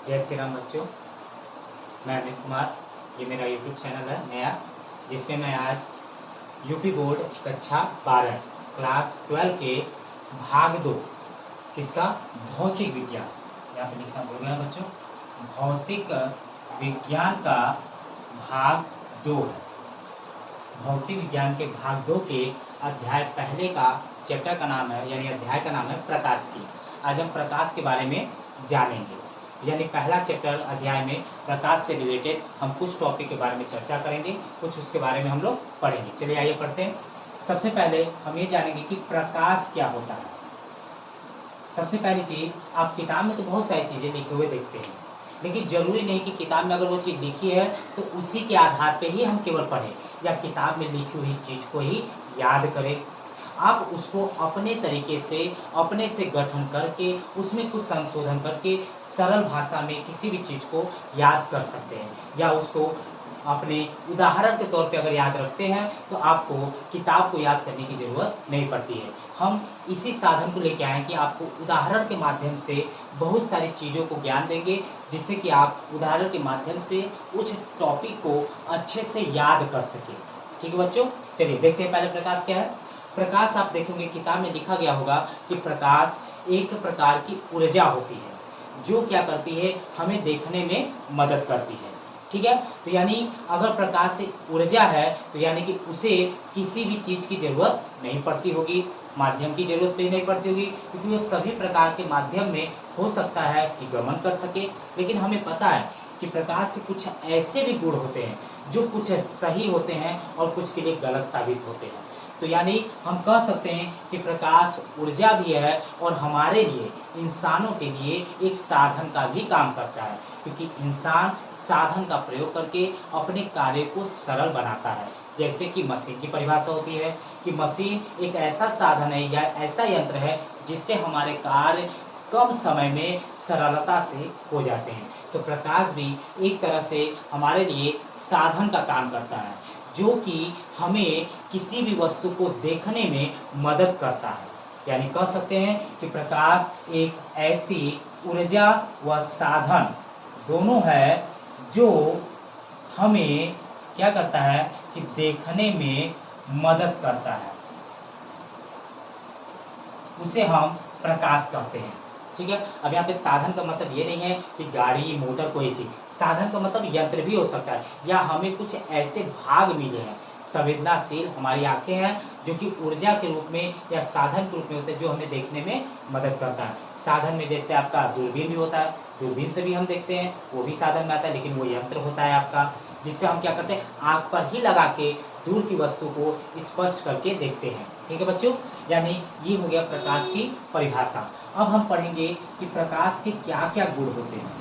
जय श्री राम बच्चों। मैं अमित कुमार। ये मेरा यूट्यूब चैनल है नया, जिसमें मैं आज यूपी बोर्ड कक्षा 12 क्लास 12 के भाग 2 किसका भौतिक विज्ञान, यहाँ पे लिखना भूल गया बच्चों, भौतिक विज्ञान का भाग 2 है। भौतिक विज्ञान के भाग 2 के अध्याय पहले का चैप्टर का नाम है, यानी अध्याय का नाम है प्रकाश की। आज हम प्रकाश के बारे में जानेंगे। यानी पहला चैप्टर अध्याय में प्रकाश से रिलेटेड हम कुछ टॉपिक के बारे में चर्चा करेंगे, कुछ उसके बारे में हम लोग पढ़ेंगे। चलिए आइए पढ़ते हैं। सबसे पहले हम ये जानेंगे कि प्रकाश क्या होता है। सबसे पहली चीज़, आप किताब में तो बहुत सारी चीज़ें लिखे हुए देखते हैं, लेकिन ज़रूरी नहीं कि किताब में अगर वो चीज़ लिखी है तो उसी के आधार पे ही हम केवल पढ़ें या किताब में लिखी हुई चीज़ को ही याद करें। आप उसको अपने तरीके से, अपने से गठन करके, उसमें कुछ संशोधन करके सरल भाषा में किसी भी चीज़ को याद कर सकते हैं, या उसको अपने उदाहरण के तौर पे अगर याद रखते हैं तो आपको किताब को याद करने की ज़रूरत नहीं पड़ती है। हम इसी साधन को लेके आए हैं कि आपको उदाहरण के माध्यम से बहुत सारी चीज़ों को ज्ञान देंगे, जिससे कि आप उदाहरण के माध्यम से उस टॉपिक को अच्छे से याद कर सकें। ठीक है बच्चों, चलिए देखते हैं पहले प्रकाश क्या है। प्रकाश आप देखेंगे किताब में लिखा गया होगा कि प्रकाश एक प्रकार की ऊर्जा होती है जो क्या करती है, हमें देखने में मदद करती है। ठीक है, तो यानी अगर प्रकाश से ऊर्जा है तो यानी कि उसे किसी भी चीज़ की ज़रूरत नहीं पड़ती होगी, माध्यम की ज़रूरत भी नहीं पड़ती होगी, क्योंकि वो सभी प्रकार के माध्यम में हो सकता है कि गमन कर सके। लेकिन हमें पता है कि प्रकाश के कुछ ऐसे भी गुण होते हैं जो कुछ सही होते हैं और कुछ के लिए गलत साबित होते हैं। तो यानी हम कह सकते हैं कि प्रकाश ऊर्जा भी है और हमारे लिए, इंसानों के लिए एक साधन का भी काम करता है, क्योंकि इंसान साधन का प्रयोग करके अपने कार्य को सरल बनाता है। जैसे कि मशीन की परिभाषा होती है कि मशीन एक ऐसा साधन है या ऐसा यंत्र है जिससे हमारे कार्य कम समय में सरलता से हो जाते हैं। तो प्रकाश भी एक तरह से हमारे लिए साधन का काम करता है, जो कि हमें किसी भी वस्तु को देखने में मदद करता है। यानी कह सकते हैं कि प्रकाश एक ऐसी ऊर्जा व साधन दोनों है जो हमें क्या करता है कि देखने में मदद करता है, उसे हम प्रकाश कहते हैं। ठीक है, अब यहाँ पे साधन का मतलब ये नहीं है कि गाड़ी, मोटर, कोई चीज़। साधन का मतलब यंत्र भी हो सकता है, या हमें कुछ ऐसे भाग मिले हैं, संवेदनाशील हमारी आंखें हैं जो कि ऊर्जा के रूप में या साधन के रूप में होते हैं, जो हमें देखने में मदद करता है। साधन में जैसे आपका दूरबीन भी होता है, दूरबीन से भी हम देखते हैं, वो भी साधन में आता है, लेकिन वो यंत्र होता है आपका, जिससे हम क्या करते हैं, आँख पर ही लगा के दूर की वस्तु को स्पष्ट करके देखते हैं। ठीक है बच्चों, यानी ये हो गया प्रकाश की परिभाषा। अब हम पढ़ेंगे कि प्रकाश के क्या क्या गुण होते हैं,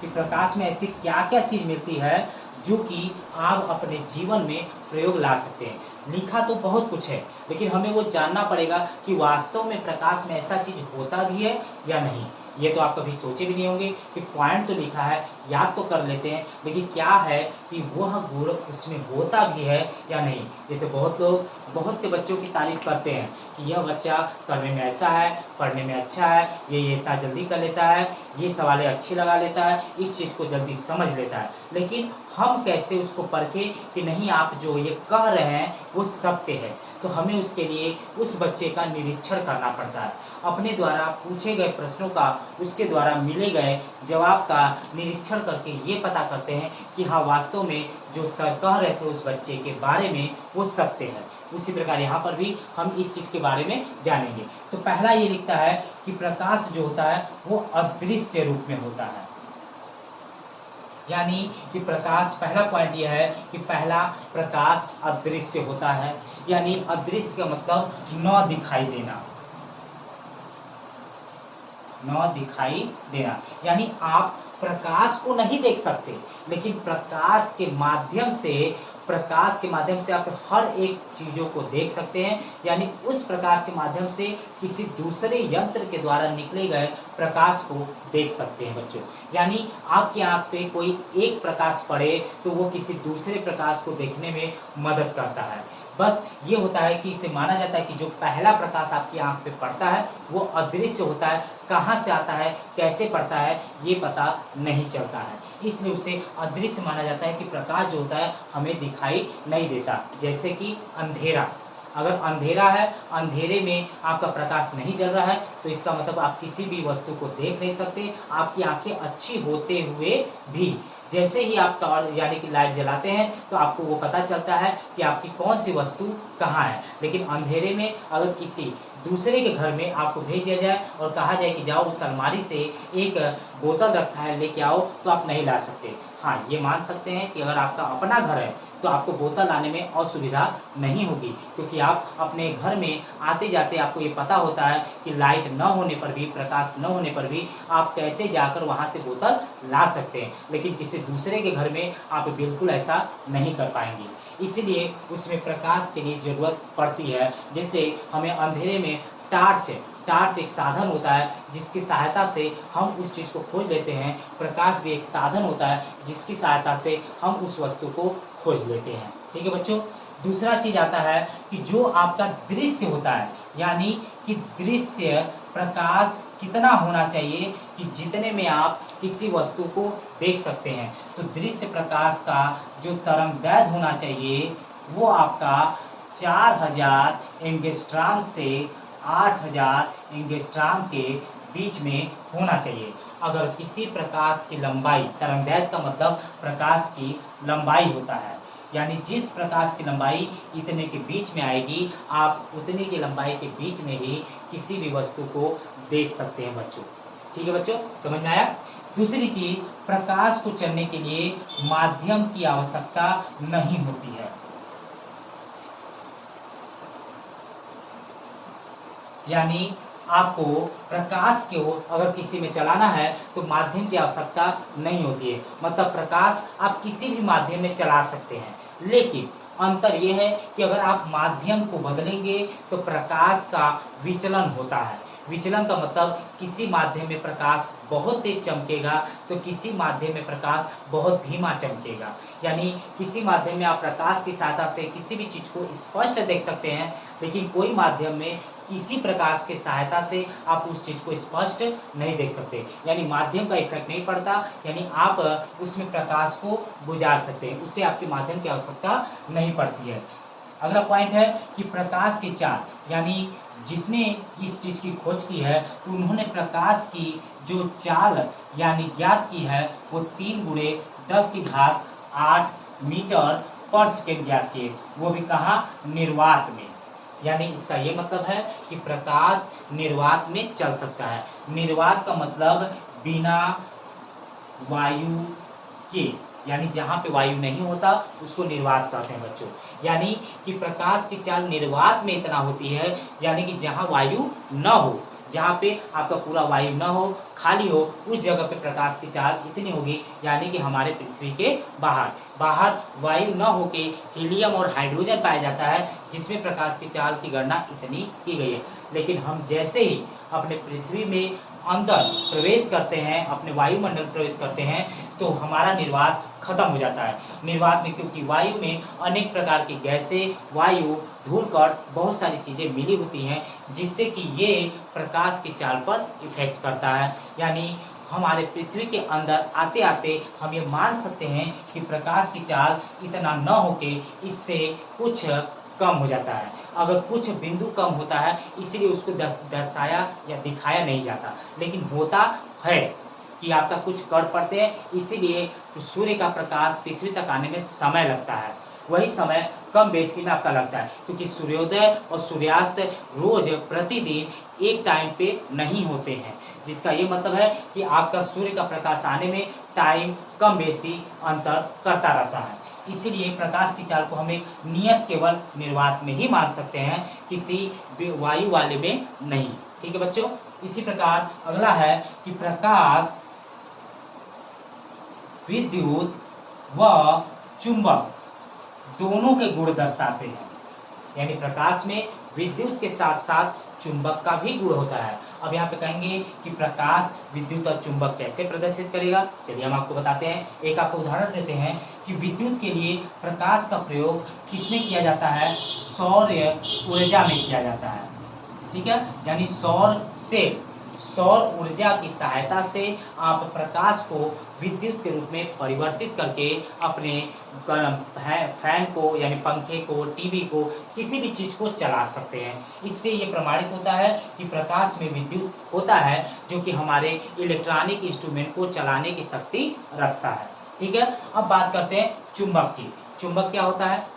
कि प्रकाश में ऐसी क्या क्या चीज़ मिलती है जो कि आप अपने जीवन में प्रयोग ला सकते हैं। लिखा तो बहुत कुछ है, लेकिन हमें वो जानना पड़ेगा कि वास्तव में प्रकाश में ऐसा चीज़ होता भी है या नहीं। ये तो आप कभी सोचे भी नहीं होंगे कि पॉइंट तो लिखा है, याद तो कर लेते हैं, लेकिन क्या है कि वह गुण उसमें होता भी है या नहीं। जैसे बहुत लोग बहुत से बच्चों की तारीफ करते हैं कि यह बच्चा करने में ऐसा है, पढ़ने में अच्छा है, ये इतना जल्दी कर लेता है, ये सवालें अच्छी लगा लेता है, इस चीज़ को जल्दी समझ लेता है। लेकिन हम कैसे उसको परखें कि नहीं, आप जो ये कह रहे हैं वो सत्य है। तो हमें उसके लिए उस बच्चे का निरीक्षण करना पड़ता है, अपने द्वारा पूछे गए प्रश्नों का, उसके द्वारा मिले गए जवाब का निरीक्षण करके ये पता करते हैं कि हाँ, वास्तव में जो सर कह रहे थे उस बच्चे के बारे में वो सत्य है। उसी प्रकार यहाँ पर भी हम इस चीज़ के बारे में जानेंगे। तो पहला ये लिखता है कि प्रकाश जो होता है वो अदृश्य रूप में होता है। यानी कि प्रकाश, पहला पॉइंट यह है कि पहला प्रकाश अदृश्य होता है। यानी अदृश्य का मतलब न दिखाई देना, न दिखाई देना। यानी आप प्रकाश को नहीं देख सकते, लेकिन प्रकाश के माध्यम से आप हर एक चीज़ों को देख सकते हैं। यानी उस प्रकाश के माध्यम से किसी दूसरे यंत्र के द्वारा निकले गए प्रकाश को देख सकते हैं बच्चों। यानी आपकी आँख पे कोई एक प्रकाश पड़े तो वो किसी दूसरे प्रकाश को देखने में मदद करता है। बस ये होता है कि इसे माना जाता है कि जो पहला प्रकाश आपकी आंख पे पड़ता है वो अदृश्य होता है, कहाँ से आता है, कैसे पड़ता है, ये पता नहीं चलता है, इसलिए उसे अदृश्य माना जाता है कि प्रकाश जो होता है हमें दिखाई नहीं देता। जैसे कि अंधेरा, अगर अंधेरा है, अंधेरे में आपका प्रकाश नहीं जल रहा है, तो इसका मतलब आप किसी भी वस्तु को देख नहीं सकते, आपकी आंखें अच्छी होते हुए भी। जैसे ही आप टॉर्च यानी कि लाइट जलाते हैं तो आपको वो पता चलता है कि आपकी कौन सी वस्तु कहाँ है। लेकिन अंधेरे में अगर किसी दूसरे के घर में आपको भेज दिया जाए और कहा जाए कि जाओ उस अलमारी से एक बोतल रखा है लेके आओ, तो आप नहीं ला सकते। हाँ, ये मान सकते हैं कि अगर आपका अपना घर है तो आपको बोतल लाने में असुविधा नहीं होगी, क्योंकि आप अपने घर में आते जाते आपको ये पता होता है कि लाइट न होने पर भी, प्रकाश न होने पर भी आप कैसे जाकर वहाँ से बोतल ला सकते हैं। लेकिन किसी दूसरे के घर में आप बिल्कुल ऐसा नहीं कर पाएंगे, इसलिए उसमें प्रकाश के लिए ज़रूरत पड़ती है। जैसे हमें अंधेरे में टार्च एक साधन होता है जिसकी सहायता से हम उस चीज़ को खोज लेते हैं। प्रकाश भी एक साधन होता है जिसकी सहायता से हम उस वस्तु को खोज लेते हैं। ठीक है बच्चों। दूसरा चीज़ आता है कि जो आपका दृश्य होता है, यानी कि दृश्य प्रकाश कितना होना चाहिए कि जितने में आप किसी वस्तु को देख सकते हैं। तो दृश्य प्रकाश का जो तरंगदैर्घ्य होना चाहिए वो आपका 4000 एंगस्ट्रॉम से 8000 एंगस्ट्रॉम के बीच में होना चाहिए। अगर किसी प्रकाश की लंबाई, तरंगदैर्घ्य का मतलब प्रकाश की लंबाई होता है, यानी जिस प्रकाश की लंबाई इतने के बीच में आएगी, आप उतने की लंबाई के बीच में ही किसी भी वस्तु को देख सकते हैं बच्चों। ठीक है बच्चों, समझ में आया। दूसरी चीज, प्रकाश को चलने के लिए माध्यम की आवश्यकता नहीं होती है, यानी आपको प्रकाश को अगर किसी में चलाना है तो माध्यम की आवश्यकता नहीं होती है। मतलब प्रकाश आप किसी भी माध्यम में चला सकते हैं, लेकिन अंतर यह है कि अगर आप माध्यम को बदलेंगे तो प्रकाश का विचलन होता है। विचलन का मतलब किसी माध्यम में प्रकाश बहुत तेज चमकेगा तो किसी माध्यम में प्रकाश बहुत धीमा चमकेगा। यानी किसी माध्यम में आप प्रकाश की सहायता से किसी भी चीज़ को स्पष्ट देख सकते हैं, लेकिन कोई माध्यम में किसी प्रकाश की सहायता से आप उस चीज़ को स्पष्ट नहीं देख सकते, यानी माध्यम का इफेक्ट नहीं पड़ता, यानी आप उसमें प्रकाश को गुजार सकते हैं, उससे आपके माध्यम की आवश्यकता नहीं पड़ती है। अगला पॉइंट है कि प्रकाश की चाल, यानी जिसने इस चीज़ की खोज की है तो उन्होंने प्रकाश की जो चाल यानी ज्ञात की है वो 3×10⁸ मीटर पर सेकेंड ज्ञात किए, वो भी कहाँ, निर्वात में। यानी इसका ये मतलब है कि प्रकाश निर्वात में चल सकता है। निर्वात का मतलब बिना वायु के, यानी जहाँ पे वायु नहीं होता उसको निर्वात कहते हैं बच्चों। यानी कि प्रकाश की चाल निर्वात में इतना होती है, यानी कि जहाँ वायु न हो, जहाँ पे आपका पूरा वायु न हो, खाली हो, उस जगह पे प्रकाश की चाल इतनी होगी, यानी कि हमारे पृथ्वी के बाहर वायु न होके हीलियम और हाइड्रोजन पाया जाता है, जिसमें प्रकाश की चाल की गणना इतनी की गई है। लेकिन हम जैसे ही अपने पृथ्वी में अंदर प्रवेश करते हैं, अपने वायुमंडल प्रवेश करते हैं, तो हमारा निर्वात खत्म हो जाता है। निर्वात में क्योंकि वायु में अनेक प्रकार की गैसें, वायु, धूल कण, बहुत सारी चीज़ें मिली होती हैं, जिससे कि ये प्रकाश की चाल पर इफेक्ट करता है। यानी हमारे पृथ्वी के अंदर आते आते हम ये मान सकते हैं कि प्रकाश की चाल इतना न होके इससे कुछ कम हो जाता है। अगर कुछ बिंदु कम होता है इसीलिए उसको दर्शाया या दिखाया नहीं जाता, लेकिन होता है कि आपका कुछ कण पड़ते हैं, इसीलिए सूर्य का प्रकाश पृथ्वी तक आने में समय लगता है। वही समय कम बेसी में आपका लगता है, क्योंकि सूर्योदय और सूर्यास्त रोज प्रतिदिन एक टाइम पे नहीं होते हैं, जिसका ये मतलब है कि आपका सूर्य का प्रकाश आने में टाइम कम बेसी अंतर करता रहता है। इसीलिए प्रकाश की चाल को हम एक नियत केवल निर्वात में ही मान सकते हैं, किसी वायु वाले में नहीं। ठीक है बच्चों। इसी प्रकार अगला है कि प्रकाश विद्युत व चुंबक दोनों के गुण दर्शाते हैं। यानी प्रकाश में विद्युत के साथ साथ चुंबक का भी गुण होता है। अब यहाँ पे कहेंगे कि प्रकाश विद्युत और चुंबक कैसे प्रदर्शित करेगा, चलिए हम आपको बताते हैं। एक आपको उदाहरण देते हैं कि विद्युत के लिए प्रकाश का प्रयोग किसमें किया जाता है, सौर ऊर्जा में किया जाता है, ठीक है। यानी सौर ऊर्जा की सहायता से आप प्रकाश को विद्युत के रूप में परिवर्तित करके अपने फैन को यानी पंखे को, टीवी को, किसी भी चीज़ को चला सकते हैं। इससे ये प्रमाणित होता है कि प्रकाश में विद्युत होता है जो कि हमारे इलेक्ट्रॉनिक इंस्ट्रूमेंट को चलाने की शक्ति रखता है, ठीक है। अब बात करते हैं चुंबक की। चुंबक क्या होता है?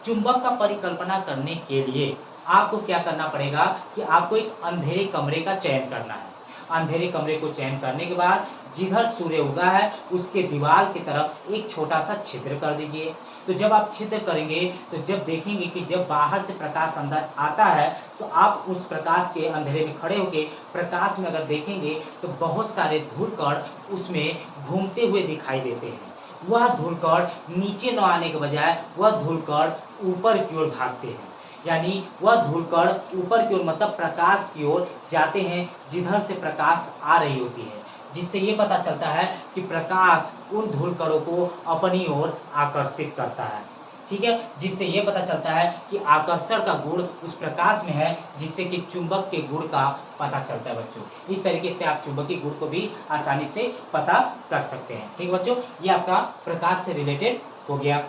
चुंबक का परिकल्पना करने के लिए आपको क्या करना पड़ेगा कि आपको एक अंधेरे कमरे का चयन करना है। अंधेरे कमरे को चयन करने के बाद जिधर सूर्य उगा है उसके दीवार की तरफ एक छोटा सा छिद्र कर दीजिए। तो जब आप छिद्र करेंगे तो जब देखेंगे कि जब बाहर से प्रकाश अंदर आता है तो आप उस प्रकाश के अंधेरे में खड़े होकर प्रकाश में अगर देखेंगे तो बहुत सारे धूलकण उसमें घूमते हुए दिखाई देते हैं। वह धूलकण नीचे न आने के बजाय वह धूलकण ऊपर की ओर भागते हैं, यानी वह धूलकण ऊपर की ओर मतलब प्रकाश की ओर जाते हैं जिधर से प्रकाश आ रही होती है, जिससे ये पता चलता है कि प्रकाश उन धूलकणों को अपनी ओर आकर्षित करता है, ठीक है। जिससे ये पता चलता है कि आकर्षण का गुण उस प्रकाश में है, जिससे कि चुंबक के गुण का पता चलता है बच्चों। इस तरीके से आप चुंबकीय गुण को भी आसानी से पता कर सकते हैं, ठीक है बच्चों। ये आपका प्रकाश से रिलेटेड हो गया,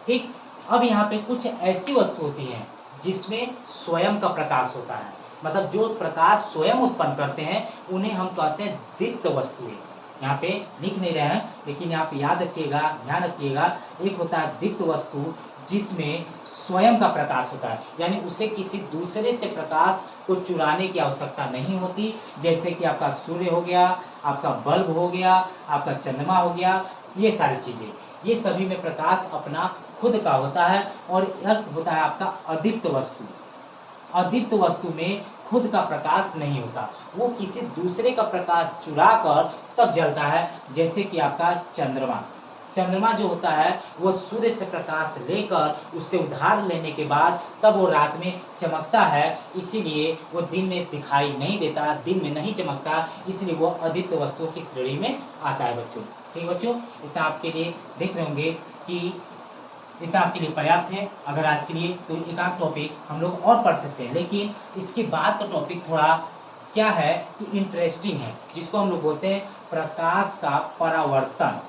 ठीक। अब यहाँ पे कुछ ऐसी वस्तु होती हैं जिसमें स्वयं का प्रकाश होता है, मतलब जो प्रकाश स्वयं उत्पन्न करते हैं उन्हें हम कहते हैं दीप्त वस्तुएं। यहाँ पे लिख नहीं रहे हैं लेकिन यहाँ पे याद रखिएगा, ध्यान रखिएगा। एक होता है दीप्त वस्तु जिसमें स्वयं का प्रकाश होता है, यानी उसे किसी दूसरे से प्रकाश को चुराने की आवश्यकता नहीं होती। जैसे कि आपका सूर्य हो गया, आपका बल्ब हो गया, आपका चंद्रमा हो गया, ये सारी चीज़ें, ये सभी में प्रकाश अपना खुद का होता है। और यह होता है आपका अदीप्त वस्तु। अदीप्त वस्तु में खुद का प्रकाश नहीं होता, वो किसी दूसरे का प्रकाश चुरा कर तब जलता है। जैसे कि आपका चंद्रमा जो होता है वो सूर्य से प्रकाश लेकर उससे उधार लेने के बाद तब वो रात में चमकता है, इसीलिए वो दिन में दिखाई नहीं देता, दिन में नहीं चमकता, इसलिए वो अदीप्त वस्तुओं की श्रेणी में आता है बच्चों, ठीक है बच्चों। इतना आपके लिए देख रहे होंगे कि इतना आपके लिए पर्याप्त है। अगर आज के लिए तो एक आध टॉपिक हम लोग और पढ़ सकते हैं, लेकिन इसके बाद का टॉपिक थोड़ा क्या है कि इंटरेस्टिंग है, जिसको हम लोग बोलते हैं प्रकाश का परावर्तन।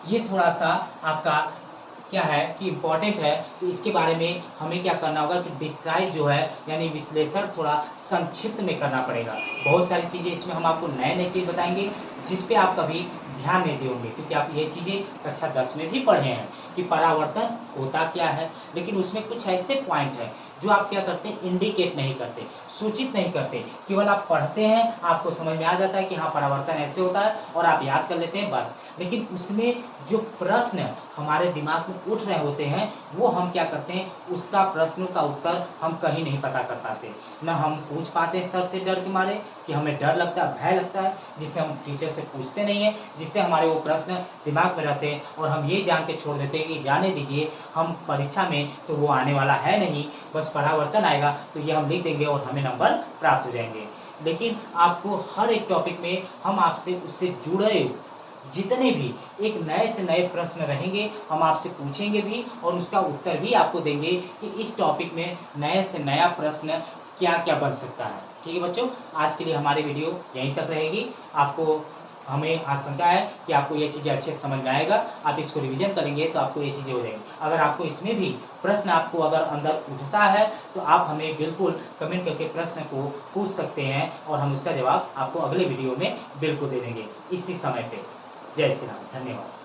ये थोड़ा सा आपका क्या है कि इम्पोर्टेंट है, तो इसके बारे में हमें क्या करना होगा कि डिस्क्राइब जो है यानी विश्लेषण थोड़ा संक्षिप्त में करना पड़ेगा। बहुत सारी चीज़ें इसमें हम आपको नए नए चीज़ बताएंगे जिस पे आप कभी ध्यान नहीं देंगे, क्योंकि आप ये चीज़ें कक्षा 10 में भी पढ़े हैं कि परावर्तन होता क्या है। लेकिन उसमें कुछ ऐसे पॉइंट है जो आप क्या करते हैं, इंडिकेट नहीं करते, सूचित नहीं करते, केवल आप पढ़ते हैं, आपको समझ में आ जाता है कि हाँ परावर्तन ऐसे होता है और आप याद कर लेते हैं बस। लेकिन उसमें जो प्रश्न हमारे दिमाग में उठ रहे होते हैं वो हम क्या करते हैं, उसका प्रश्नों का उत्तर हम कहीं नहीं पता कर पाते, न हम पूछ पाते सर से डर के मारे कि हमें डर लगता है, भय लगता है, जिससे हम टीचर से पूछते नहीं हैं, जिससे हमारे वो प्रश्न दिमाग में रहते हैं और हम ये जान के छोड़ देते हैं कि जाने दीजिए, हम परीक्षा में तो वो आने वाला है नहीं, बस परावर्तन आएगा तो ये हम लिख देंगे और हमें नंबर प्राप्त हो जाएंगे। लेकिन आपको हर एक टॉपिक में हम आपसे उससे जुड़े जितने भी एक नए से नए प्रश्न रहेंगे हम आपसे पूछेंगे भी और उसका उत्तर भी आपको देंगे कि इस टॉपिक में नए से नया प्रश्न क्या क्या बन सकता है, ठीक है बच्चों। आज के लिए हमारी वीडियो यहीं तक रहेगी। आपको हमें आशंका है कि आपको ये चीज़ें अच्छे से समझ में आएगा, आप इसको रिवीजन करेंगे तो आपको ये चीज़ें हो जाएंगी। अगर आपको इसमें भी प्रश्न आपको अगर अंदर उठता है तो आप हमें बिल्कुल कमेंट करके प्रश्न को पूछ सकते हैं और हम उसका जवाब आपको अगले वीडियो में बिल्कुल दे देंगे इसी समय पे। जय श्री राम, धन्यवाद।